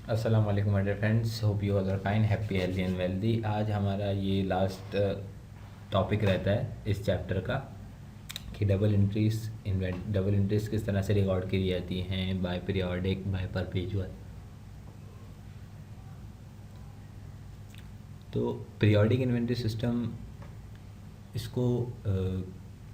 अस्सलाम वालेकुम my dear friends, hope you all are fine, happy, healthy and wealthy. आज हमारा ये लास्ट टॉपिक रहता है इस चैप्टर का कि डबल एंट्रीज किस तरह से रिकॉर्ड की जाती हैं बाय पीरियोडिक, बाय परपेचुअल। तो पीरियोडिक इन्वेंटरी सिस्टम इसको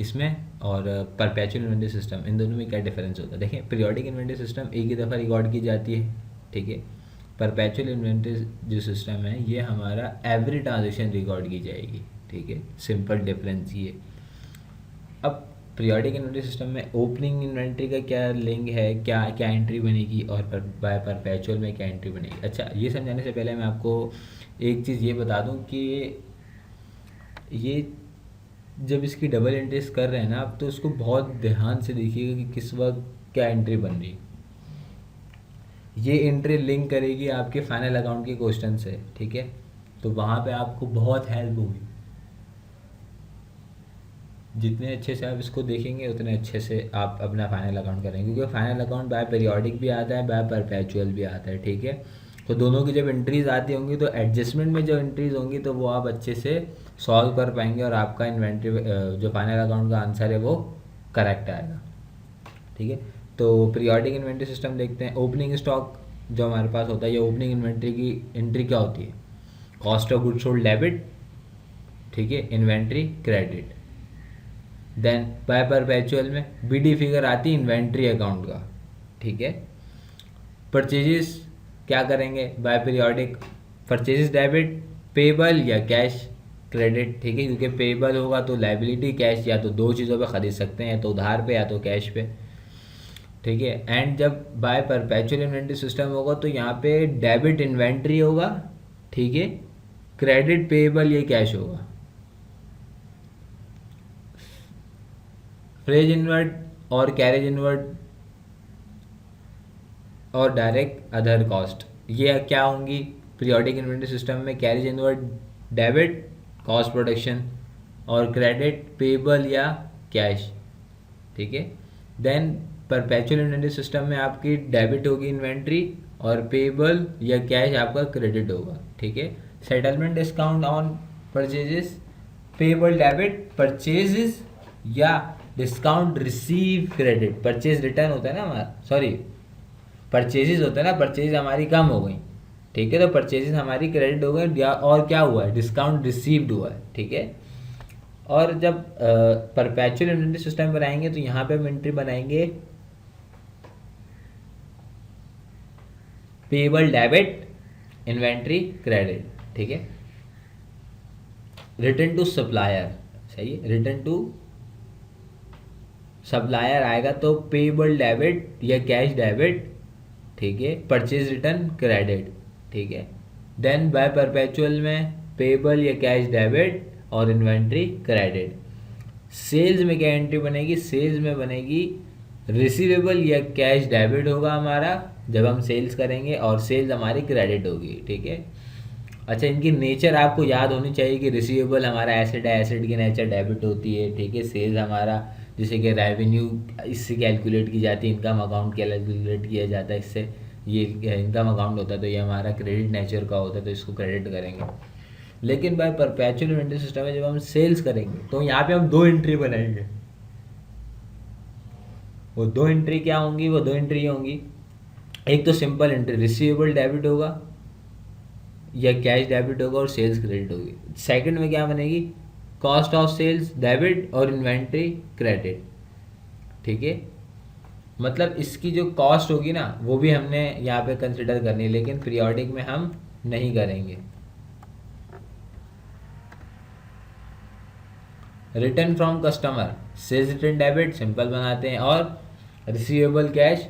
इसमें और परपेचुअल इन्वेंटरी सिस्टम, इन दोनों में क्या डिफरेंस होता है? देखिए, पीरियोडिक इन्वेंटरी सिस्टम एक ही दफ़ा रिकॉर्ड की जाती है, ठीक है। परपेचुअल इन्वेंटरी जो सिस्टम है ये हमारा एवरी ट्रांजेक्शन रिकॉर्ड की जाएगी, ठीक है। सिंपल डिफरेंस ये। अब पीरियोडिक इन्वेंटरी सिस्टम में ओपनिंग इन्वेंट्री का क्या लिंक है, क्या क्या एंट्री बनेगी, और बाय परपेचुअल में क्या एंट्री बनेगी। अच्छा, ये समझाने से पहले मैं आपको एक चीज़ ये बता दूं कि ये जब इसकी डबल एंट्रीज कर रहे हैं ना आप, तो उसको बहुत ध्यान से देखिएगा कि किस वक्त क्या एंट्री बन रही है। ये एंट्री लिंक करेगी आपके फाइनल अकाउंट के क्वेश्चन से, ठीक है। तो वहाँ पे आपको बहुत हेल्प होगी। जितने अच्छे से आप इसको देखेंगे उतने अच्छे से आप अपना फाइनल अकाउंट करेंगे, क्योंकि फाइनल अकाउंट बाय पीरियोडिक भी आता है, बाय परपेचुअल भी आता है, ठीक है। तो दोनों की जब एंट्रीज आती होंगी तो एडजस्टमेंट में जो एंट्रीज होंगी तो वो आप अच्छे से सॉल्व कर पाएंगे और आपका इन्वेंट्री जो फाइनल अकाउंट का आंसर है वो करेक्ट आएगा, ठीक है। तो पीरियोडिक इन्वेंट्री सिस्टम देखते हैं। ओपनिंग स्टॉक जो हमारे पास होता है, ये ओपनिंग इन्वेंट्री की एंट्री क्या होती है? Cost of goods sold debit, ठीक है, inventory credit. Then by perpetual में बीडी फिगर आती है इन्वेंट्री अकाउंट का, ठीक है। परचेजेस क्या करेंगे by periodic? Purchases debit, payable या कैश क्रेडिट, ठीक है, क्योंकि पेबल होगा तो लाइबिलिटी कैश, या तो दो चीज़ों पे खरीद सकते हैं, या तो उधार पे या तो कैश पे, ठीक है। एंड जब बाय परपेचुअल इन्वेंट्री सिस्टम होगा तो यहाँ पे डेबिट इन्वेंट्री होगा, ठीक है, क्रेडिट पेबल ये कैश होगा। फ्रेज इनवर्ट और कैरेज इनवर्ट और डायरेक्ट अदर कॉस्ट, ये क्या होंगी पीरियोडिक इन्वेंट्री सिस्टम में? Carriage inward debit cost production, और क्रेडिट पेबल या कैश, ठीक है। देन परपेचुअल इन्वेंट्री सिस्टम में आपकी डेबिट होगी इन्वेंट्री और पेबल या कैश आपका क्रेडिट होगा, ठीक है। Settlement discount on purchases, payable debit purchases या discount receive credit. Purchase return होता है ना हमारा, सॉरी परचेजेस होता है ना, परचेज हमारी कम हो गई, ठीक है, तो परचेजेस हमारी क्रेडिट हो गई, और क्या हुआ है? डिस्काउंट रिसीव्ड हुआ है, ठीक है। और जब परपेचुअल इन्वेंट्री सिस्टम बनाएंगे तो यहाँ पे हम एंट्री बनाएंगे पेबल डेबिट इन्वेंट्री क्रेडिट, ठीक है। रिटर्न टू सप्लायर, सही है, रिटर्न टू सप्लायर आएगा तो पेबल डेबिट या कैश डेबिट, ठीक है, परचेज रिटर्न क्रेडिट, ठीक है। देन बाय परपेचुअल में पेबल या कैश डेबिट और इन्वेंट्री क्रेडिट। सेल्स में क्या एंट्री बनेगी? सेल्स में बनेगी रिसीवेबल या कैश डेबिट होगा हमारा जब हम सेल्स करेंगे, और सेल्स हमारी क्रेडिट होगी, ठीक है। अच्छा, इनकी नेचर आपको याद होनी चाहिए कि रिसीवेबल हमारा एसेट है, एसेट की नेचर डेबिट होती है, ठीक है। सेल्स हमारा जैसे कि रेवेन्यू इससे कैलकुलेट की जाती है, इनकम अकाउंट कैलकुलेट किया जाता है इससे, ये इनकम अकाउंट होता है तो ये हमारा क्रेडिट नेचर का होता है तो इसको क्रेडिट करेंगे। लेकिन बाय परपेचुअल इन्वेंट्री सिस्टम में जब हम सेल्स करेंगे तो यहाँ पे हम दो एंट्री बनाएंगे। वो दो एंट्री क्या होंगी? वो दो एंट्री होंगी, एक तो सिंपल एंट्री रिसीवेबल डेबिट होगा या कैश डेबिट होगा और सेल्स क्रेडिट होगी। सेकंड में क्या बनेगी? कॉस्ट ऑफ सेल्स डेबिट और इन्वेंट्री क्रेडिट, ठीक है। मतलब इसकी जो कॉस्ट होगी ना वो भी हमने यहाँ पे कंसिडर करनी है, लेकिन पीरियोडिक में हम नहीं करेंगे। Return from customer, sales return debit simple बनाते हैं, और रिसीवेबल कैश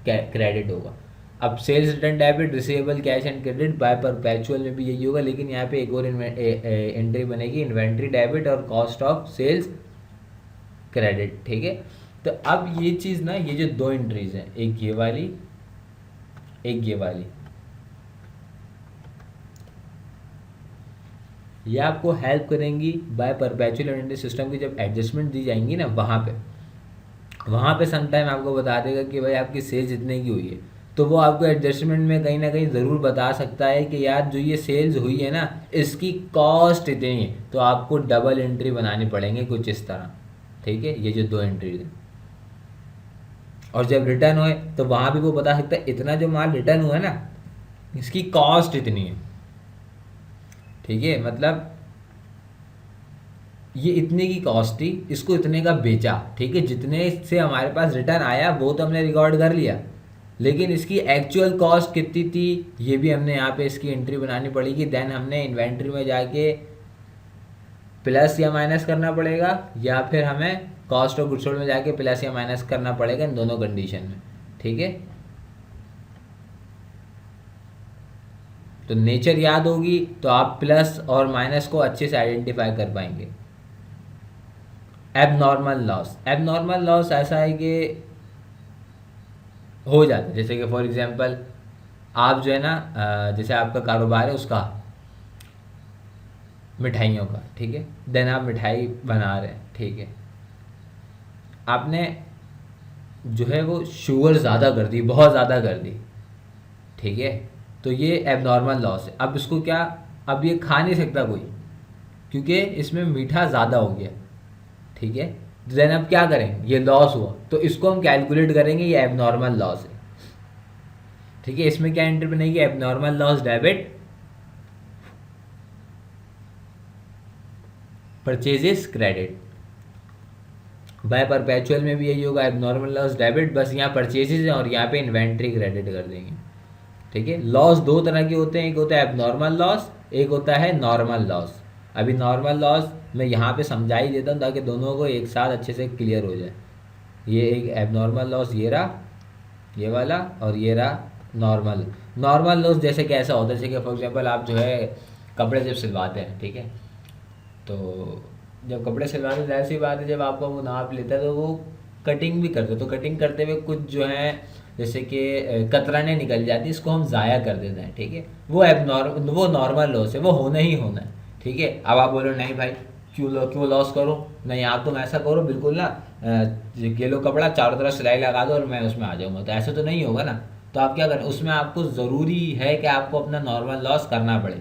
क्रेडिट होगा। अब sales return debit, receivable cash and credit by perpetual में भी यही होगा, लेकिन यहाँ पे एक और एंट्री बनेगी इन्वेंट्री डेबिट और कॉस्ट ऑफ सेल्स क्रेडिट, ठीक है। तो अब ये चीज़ ना, ये जो दो एंट्रीज हैं, एक ये वाली एक ये वाली, ये आपको हेल्प करेंगी बाय परपेचुअल इन्वेंट्री सिस्टम की। जब एडजस्टमेंट दी जाएंगी ना वहाँ पे समटाइम आपको बता देगा कि भाई आपकी सेल्स इतने की हुई है, तो वो आपको एडजस्टमेंट में कहीं ना कहीं ज़रूर बता सकता है कि यार जो ये सेल्स हुई है ना इसकी कॉस्ट इतनी है, तो आपको डबल एंट्री बनानी पड़ेंगे कुछ इस तरह। ठीक है, ये जो 2 एंट्री है, और जब रिटर्न होए तो वहाँ भी वो बता सकता है इतना जो माल रिटर्न हुआ है ना इसकी कॉस्ट इतनी है। ठीक है, मतलब ये इतने की कॉस्ट थी, इसको इतने का बेचा। ठीक है, जितने से हमारे पास रिटर्न आया वो तो हमने रिकॉर्ड कर लिया, लेकिन इसकी एक्चुअल कॉस्ट कितनी थी ये भी हमने यहाँ पे इसकी एंट्री बनानी पड़ेगी। देन हमने इन्वेंट्री में जाके प्लस या माइनस करना पड़ेगा, या फिर हमें कॉस्ट ऑफ गुड्स सोल्ड में जाके प्लस या माइनस करना पड़ेगा, इन दोनों कंडीशन में। ठीक है, तो नेचर याद होगी तो आप प्लस और माइनस को अच्छे से आइडेंटिफाई कर पाएंगे। एबनॉर्मल लॉस ऐसा है कि हो जाता है, जैसे कि फॉर एग्जांपल आप जो है ना जैसे आपका कारोबार है उसका मिठाइयों का, ठीक है, देन आप मिठाई बना रहे हैं। ठीक है, आपने जो है वो शुगर ज़्यादा कर दी, बहुत ज़्यादा कर दी। ठीक है, तो ये एबनॉर्मल लॉस है। अब इसको क्या, अब ये खा नहीं सकता कोई क्योंकि इसमें मीठा ज़्यादा हो गया। ठीक है, देन अब क्या करें, ये लॉस हुआ तो इसको हम कैलकुलेट करेंगे, ये एबनॉर्मल लॉस है। ठीक है, इसमें क्या एंट्री बनेगी, abnormal loss debit purchases credit. By perpetual में भी यही होगा, एबनॉर्मल लॉस डेबिट, बस यहाँ परचेजेस है और यहाँ पे इन्वेंट्री क्रेडिट कर देंगे। ठीक है, लॉस 2 तरह के होते हैं, एक होता है एबनॉर्मल लॉस, एक होता है नॉर्मल लॉस। अभी नॉर्मल लॉस मैं यहाँ पे समझा ही देता हूँ ताकि दोनों को एक साथ अच्छे से क्लियर हो जाए। ये एक एबनॉर्मल लॉस ये रहा, ये वाला, और ये रहा नॉर्मल लॉस। जैसे कि ऐसा होता है, जैसे कि फॉर एग्जांपल आप जो है कपड़े जब सिलवाते हैं, ठीक है, तो जब कपड़े सिलवाते हैं जाहिर सी बात है जब आपका वो नाप लेता है तो वो कटिंग भी करते, तो कटिंग करते हुए कुछ जो है जैसे कि कतराने निकल जाती है, इसको हम ज़ाया कर देते हैं। ठीक है, वो नॉर्मल लॉस है, वो होना ही होना है। ठीक है, अब आप बोलो नहीं भाई क्यों लॉस करो, नहीं आप तुम ऐसा करो बिल्कुल ना, ये लो कपड़ा चारों तरफ सिलाई लगा दो और मैं उसमें आ जाऊँगा, तो ऐसे तो नहीं होगा ना। तो आप क्या करें, उसमें आपको ज़रूरी है कि आपको अपना नॉर्मल लॉस करना पड़े।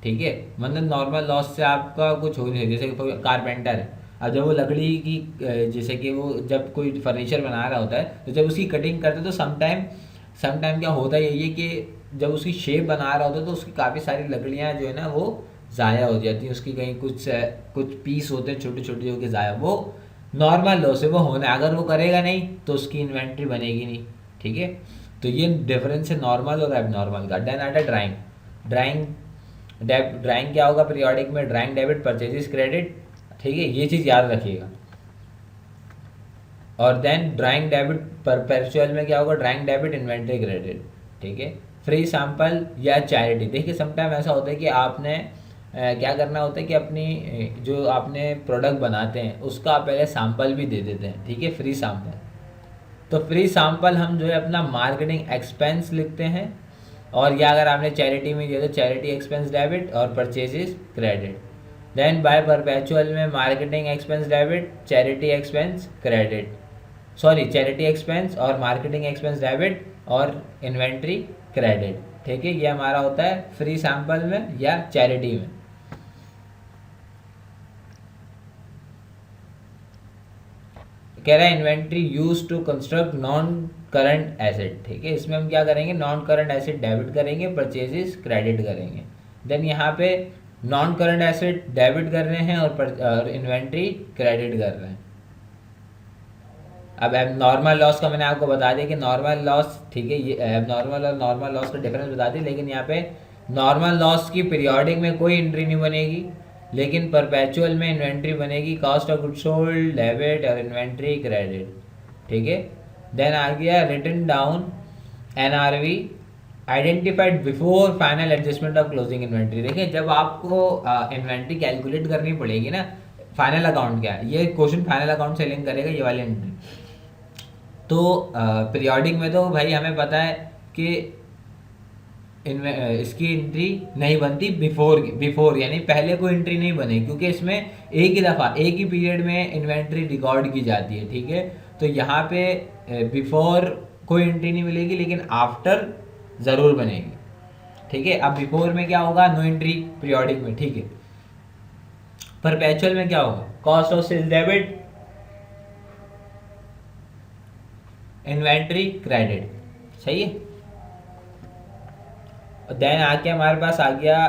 ठीक है, मतलब नॉर्मल लॉस से आपका कुछ हो नहीं सकता। जैसे कारपेंटर है, अब जब वो लकड़ी की जैसे कि वो जब कोई फर्नीचर बना रहा होता है तो जब उसकी कटिंग करते हैं तो समटाइम क्या होता है यही है कि जब उसकी शेप बना रहा होता है तो उसकी काफ़ी सारी लकड़ियाँ जो है ना वो ज़ाया हो जाती हैं, उसकी कहीं कुछ पीस होते हैं छोटे छोटे जो कि ज़ाया, वो नॉर्मल लॉस है, वो होना है। अगर वो करेगा नहीं तो उसकी इन्वेंट्री बनेगी नहीं। ठीक है, तो ये डिफरेंस है नॉर्मल और एबनॉर्मल का। देन आता है ड्राइंग क्या होगा पीरियोडिक में, ड्राइंग डेबिट परचेजेस क्रेडिट। ठीक है, ये चीज़ याद रखिएगा। और देन ड्राइंग डेबिट परपेचुअल में क्या होगा, ड्राइंग डेबिट इन्वेंट्री क्रेडिट। ठीक है, फ्री सैंपल या चैरिटी। देखिए समटाइम ऐसा होता है कि आपने क्या करना होता है कि अपनी जो आपने प्रोडक्ट बनाते हैं उसका आप पहले सैंपल भी दे देते हैं। ठीक है, फ्री सैंपल, तो फ्री सैंपल हम जो है अपना मार्केटिंग एक्सपेंस लिखते हैं, और या अगर आपने चैरिटी में दिया तो चैरिटी एक्सपेंस डेबिट और purchases credit. Then by perpetual में marketing expense debit, charity expense credit, sorry charity expense और मार्केटिंग एक्सपेंस डेबिट और इन्वेंट्री क्रेडिट। ठीक है, ये हमारा होता है फ्री सैंपल में या चैरिटी में। कह रहा है inventory use to construct non current asset. ठीक है, इसमें हम क्या करेंगे, नॉन करंट एसेट डेबिट करेंगे, परचेजेस क्रेडिट करेंगे। देन यहाँ पे नॉन करंट एसेट डेबिट कर रहे हैं और इन्वेंट्री क्रेडिट कर रहे हैं। अब नॉर्मल लॉस का मैंने आपको बता दिया कि नॉर्मल लॉस, ठीक है, ये एबनॉर्मल और नॉर्मल लॉस का डिफरेंस बता दिया, लेकिन यहाँ पे नॉर्मल लॉस की पीरियोडिक में कोई एंट्री नहीं बनेगी, लेकिन परपेचुअल में इन्वेंट्री बनेगी, cost of goods sold debit और इन्वेंट्री क्रेडिट। ठीक है, देन आ गया written down NRV identified before final adjustment of closing inventory. देखिए जब आपको इन्वेंट्री कैलकुलेट करनी पड़ेगी ना, फाइनल अकाउंट क्या है, ये क्वेश्चन फाइनल अकाउंट से लिंक करेगा ये वाली एंट्री। तो पीरियोडिक में तो भाई हमें पता है कि इसकी एंट्री नहीं बनती बिफोर यानी पहले कोई एंट्री नहीं बने, क्योंकि इसमें एक ही दफ़ा एक ही पीरियड में इन्वेंट्री रिकॉर्ड की जाती है। ठीक है, तो यहाँ पे बिफोर कोई एंट्री नहीं मिलेगी, लेकिन आफ्टर ज़रूर बनेगी, ठीक है। अब बिफोर में क्या होगा, नो एंट्री पीरियोडिक में, ठीक है। परपेचुअल में क्या होगा, cost of sales debit, inventory credit, सही है। और देन आके हमारे पास आ गया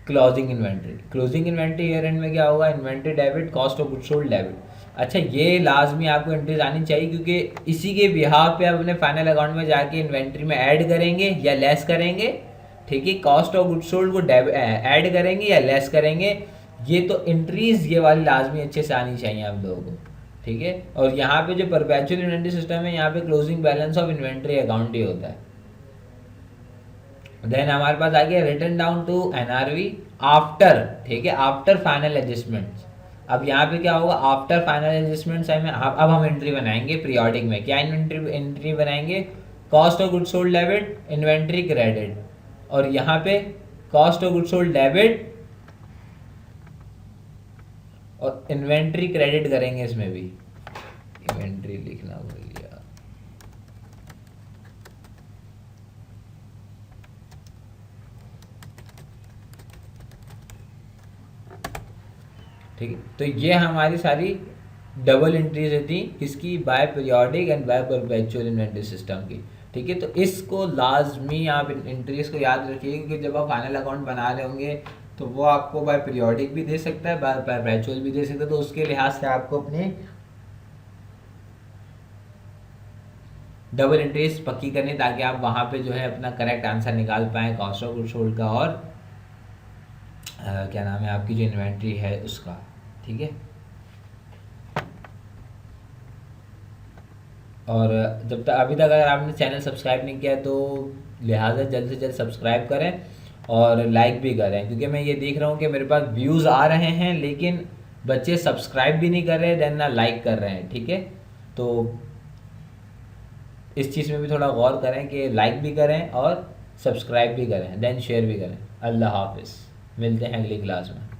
closing inventory. Closing inventory year end में क्या होगा, inventory debit, cost of goods sold debit. अच्छा, ये लाजमी आपको एंट्रीज आनी चाहिए, क्योंकि इसी के बिहाफ पे आप अपने फाइनल अकाउंट में जाके इन्वेंट्री में ऐड करेंगे या लेस करेंगे, ठीक है। कॉस्ट ऑफ गुड्स सोल्ड को ऐड करेंगे या लेस करेंगे, ये तो एंट्रीज ये वाली लाजमी अच्छे से आनी चाहिए आप लोगों को, ठीक है। और यहाँ पे जो परपेचुअल इन्वेंट्री सिस्टम है, यहाँ पे closing balance of inventory account ही होता है। देन हमारे पास आ गया return down to NRV after, ठीक है, आफ्टर फाइनल एडजस्टमेंट्स। अब यहाँ पे क्या होगा, आफ्टर फाइनल एडजस्टमेंट्स है, अब हम एंट्री बनाएंगे पीरियोडिक में। क्या एंट्री बनाएंगे, cost of goods sold debit, inventory credit. और यहाँ पे cost of goods sold debit और इन्वेंट्री क्रेडिट करेंगे, इसमें भी इन्वेंट्री लिखना भूल गया, ठीक है। तो ये हमारी सारी डबल एंट्रीज थी किसकी, by periodic and by perpetual inventory system की, ठीक है। तो इसको लाजमी आप एंट्रीज को याद रखिए, क्योंकि जब आप फाइनल अकाउंट बना रहे होंगे तो वो आपको बाय पीरियोडिक भी दे सकता है, बाय परपेचुअल भी दे सकता है। तो उसके लिहाज से आपको अपनी डबल एंट्रीज पक्की करनी, ताकि आप वहाँ पे जो है अपना करेक्ट आंसर निकाल पाएँ कॉस्ट ऑफ गुड्स सोल्ड का और क्या नाम है आपकी जो इन्वेंट्री है उसका, ठीक है। और जब तक अभी तक अगर आपने चैनल सब्सक्राइब नहीं किया तो लिहाजा जल्द से जल्द सब्सक्राइब करें और लाइक भी करें, क्योंकि मैं ये देख रहा हूँ कि मेरे पास व्यूज़ आ रहे हैं लेकिन बच्चे सब्सक्राइब भी नहीं कर रहे, देन ना लाइक कर रहे हैं, ठीक है। तो इस चीज़ में भी थोड़ा गौर करें कि लाइक भी करें और सब्सक्राइब भी करें, देन शेयर भी करें। अल्लाह हाफिज़, मिलते हैं अगली क्लास में।